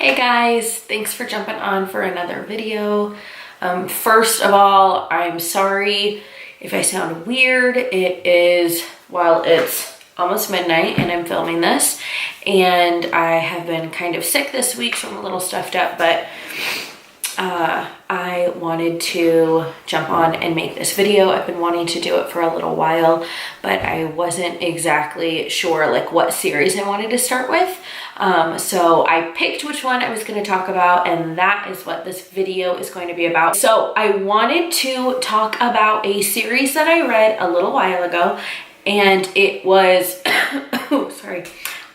Hey guys, thanks for jumping on for another video. First of all, I'm sorry if I sound weird. Well, it's almost midnight and I'm filming this, and I have been kind of sick this week, so I'm a little stuffed up, but I wanted to jump on and make this video. I've been wanting to do it for a little while, but I wasn't exactly sure like what series I wanted to start with. So I picked which one I was going to talk about, and that is what this video is going to be about. So I wanted to talk about a series that I read a little while ago, and it was, sorry,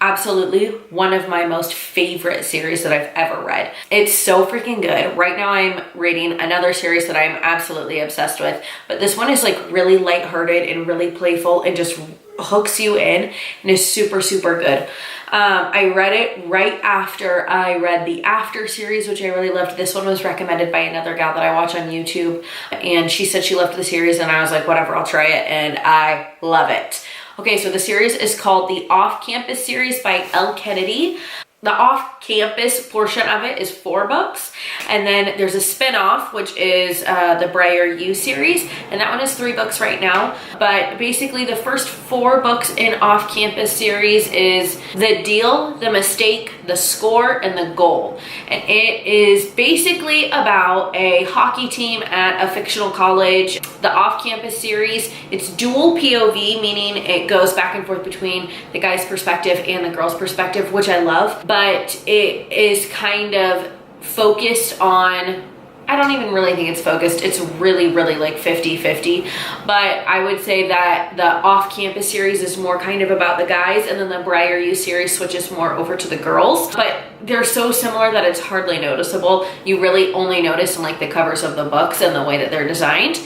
absolutely one of my most favorite series that I've ever read. It's so freaking good. Right now I'm reading another series that I'm absolutely obsessed with, but this one is like really lighthearted and really playful and just hooks you in and is super, super good. I read it right after I read the After series, which I really loved. This one was recommended by another gal that I watch on YouTube, and she said she loved the series, and I was like, whatever, I'll try it, and I love it. Okay, so the series is called the Off-Campus series by Elle Kennedy. The off-campus portion of it is 4 books, and then there's a spin-off, which is the Briar U series, and that one is 3 books right now. But basically the first 4 books in Off-Campus series is The Deal, The Mistake, The Score, and The Goal. And it is basically about a hockey team at a fictional college. The Off-Campus series, it's dual POV, meaning it goes back and forth between the guy's perspective and the girl's perspective, which I love. But it is kind of focused on, I don't even really think it's focused. It's really like 50-50. But I would say that the Off-Campus series is more kind of about the guys, and then the Briar U series switches more over to the girls. But they're so similar that it's hardly noticeable. You really only notice in like the covers of the books and the way that they're designed.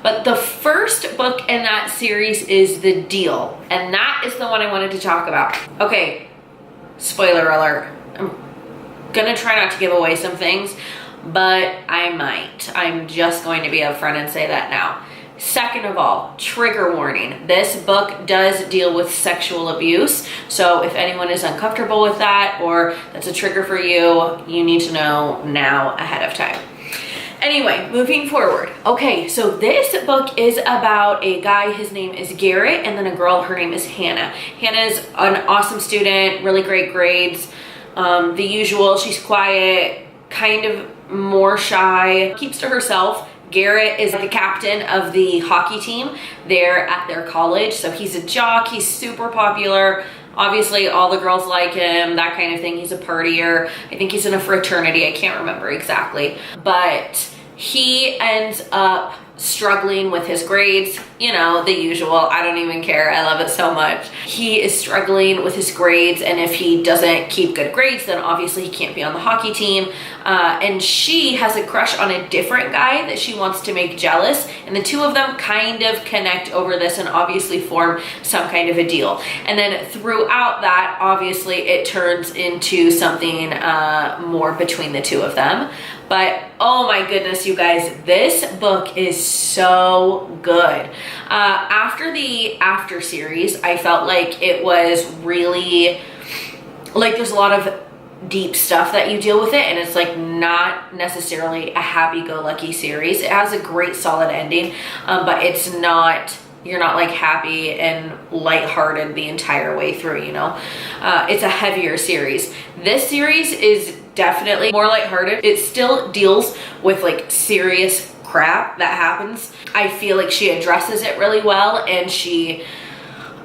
But the first book in that series is The Deal, and that is the one I wanted to talk about. Okay, spoiler alert. I'm gonna try not to give away some things, but I might. I'm just going to be upfront and say that now. Second of all, trigger warning. This book does deal with sexual abuse, so if anyone is uncomfortable with that or that's a trigger for you, you need to know now ahead of time. Anyway, moving forward. Okay, so this book is about a guy, his name is Garrett, and then a girl, her name is Hannah. Hannah's an awesome student, really great grades, the usual. She's quiet, kind of more shy, keeps to herself. Garrett is the captain of the hockey team there at their college, so he's a jock, he's super popular. Obviously, all the girls like him, that kind of thing. He's a partier. I think he's in a fraternity. I can't remember exactly. But he ends up struggling with his grades. You know, the usual. I don't even care. I love it so much. He is struggling with his grades, and if he doesn't keep good grades, then obviously he can't be on the hockey team. And she has a crush on a different guy that she wants to make jealous, and the two of them kind of connect over this and obviously form some kind of a deal. And then throughout that, obviously it turns into something more between the two of them. But oh my goodness, you guys, this book is so good. After the After series, I felt like it was really, like there's a lot of deep stuff that you deal with it, and it's like not necessarily a happy-go-lucky series. It has a great solid ending, but it's not, you're not like happy and lighthearted the entire way through, you know. It's a heavier series. This series is definitely more lighthearted. It still deals with like serious crap that happens. I feel like she addresses it really well, and she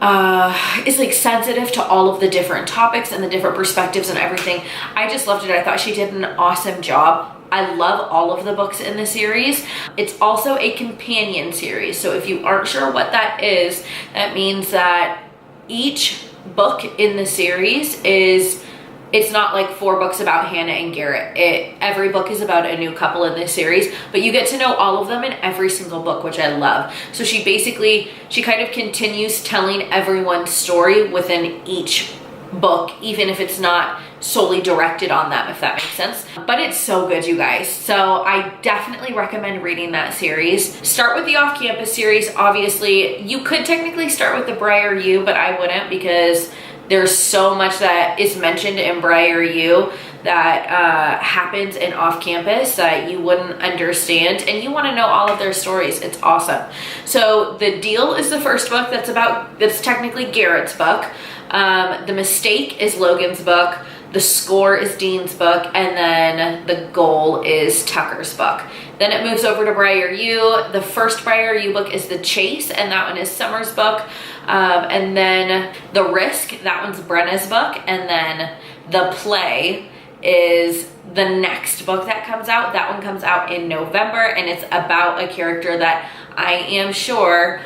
is like sensitive to all of the different topics and the different perspectives and everything. I just loved it. I thought she did an awesome job. I love all of the books in the series. It's also a companion series, so if you aren't sure what that is, that means that each book in the series is, it's not like 4 books about Hannah and Garrett. Every book is about a new couple in this series, but you get to know all of them in every single book, which I love. So she kind of continues telling everyone's story within each book, even if it's not solely directed on them, if that makes sense. But it's so good, you guys. So I definitely recommend reading that series. Start with the Off-Campus series. Obviously, you could technically start with the Briar U, but I wouldn't, because There's so much that is mentioned in Briar U that happens in off campus that you wouldn't understand, and you want to know all of their stories. It's awesome. So The Deal is the first book that's technically Garrett's book. The Mistake is Logan's book. The Score is Dean's book, and then The Goal is Tucker's book. Then it moves over to Briar U. The first Briar U book is The Chase, and that one is Summer's book. And then The Risk, that one's Brenna's book. And then The Play is the next book that comes out. That one comes out in November, and it's about a character that I am sure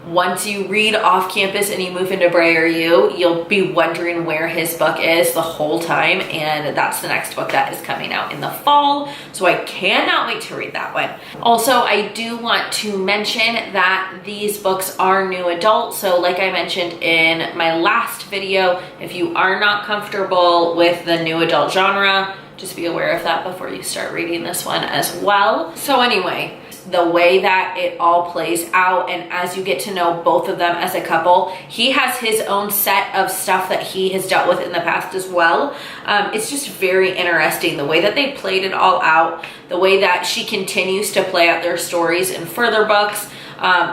once you read Off Campus and you move into Briar U, you'll be wondering where his book is the whole time, and that's the next book that is coming out in the fall, so I cannot wait to read that one. Also, I do want to mention that these books are new adult, so like I mentioned in my last video, if you are not comfortable with the new adult genre, just be aware of that before you start reading this one as well. So anyway, the way that it all plays out, and as you get to know both of them as a couple, he has his own set of stuff that he has dealt with in the past as well. It's just very interesting the way that they played it all out, the way that she continues to play out their stories in further books.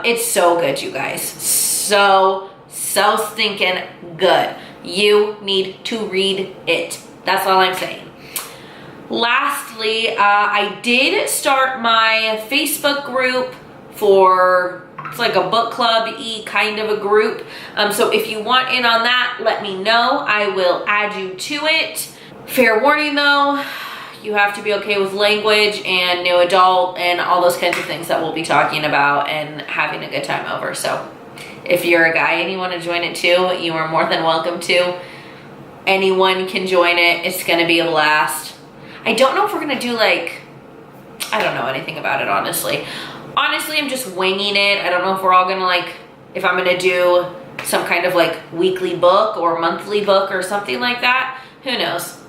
It's so good, you guys. So stinking good. You need to read it. That's all I'm saying. Lastly, I did start my Facebook group for, it's like a book club-y kind of a group. So if you want in on that, let me know. I will add you to it. Fair warning though, you have to be okay with language and new adult and all those kinds of things that we'll be talking about and having a good time over. So if you're a guy and you want to join it too, you are more than welcome to. Anyone can join it. It's going to be a blast. I don't know if we're gonna do like, I don't know anything about it, honestly. Honestly, I'm just winging it. I don't know if we're all gonna like, if I'm gonna do some kind of like weekly book or monthly book or something like that. Who knows?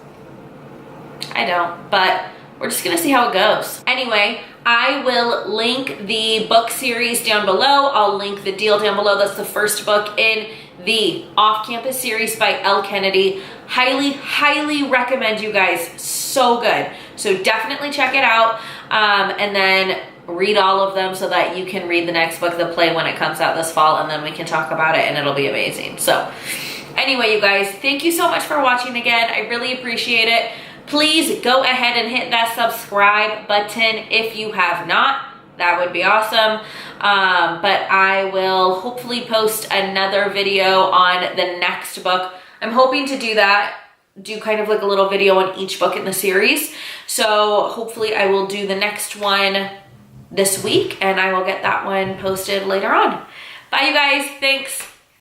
I don't, but we're just gonna see how it goes. Anyway, I will link the book series down below. I'll link The Deal down below. That's the first book in the Off-Campus series by Elle Kennedy. Highly recommend, you guys. So good. So definitely check it out, and then read all of them so that you can read the next book, The Play, when it comes out this fall, and then we can talk about it and it'll be amazing. So anyway, you guys, thank you so much for watching again. I really appreciate it. Please go ahead and hit that subscribe button if you have not. That would be awesome. But I will hopefully post another video on the next book. I'm hoping to do that, do kind of like a little video on each book in the series. So hopefully I will do the next one this week, and I will get that one posted later on. Bye, you guys. Thanks.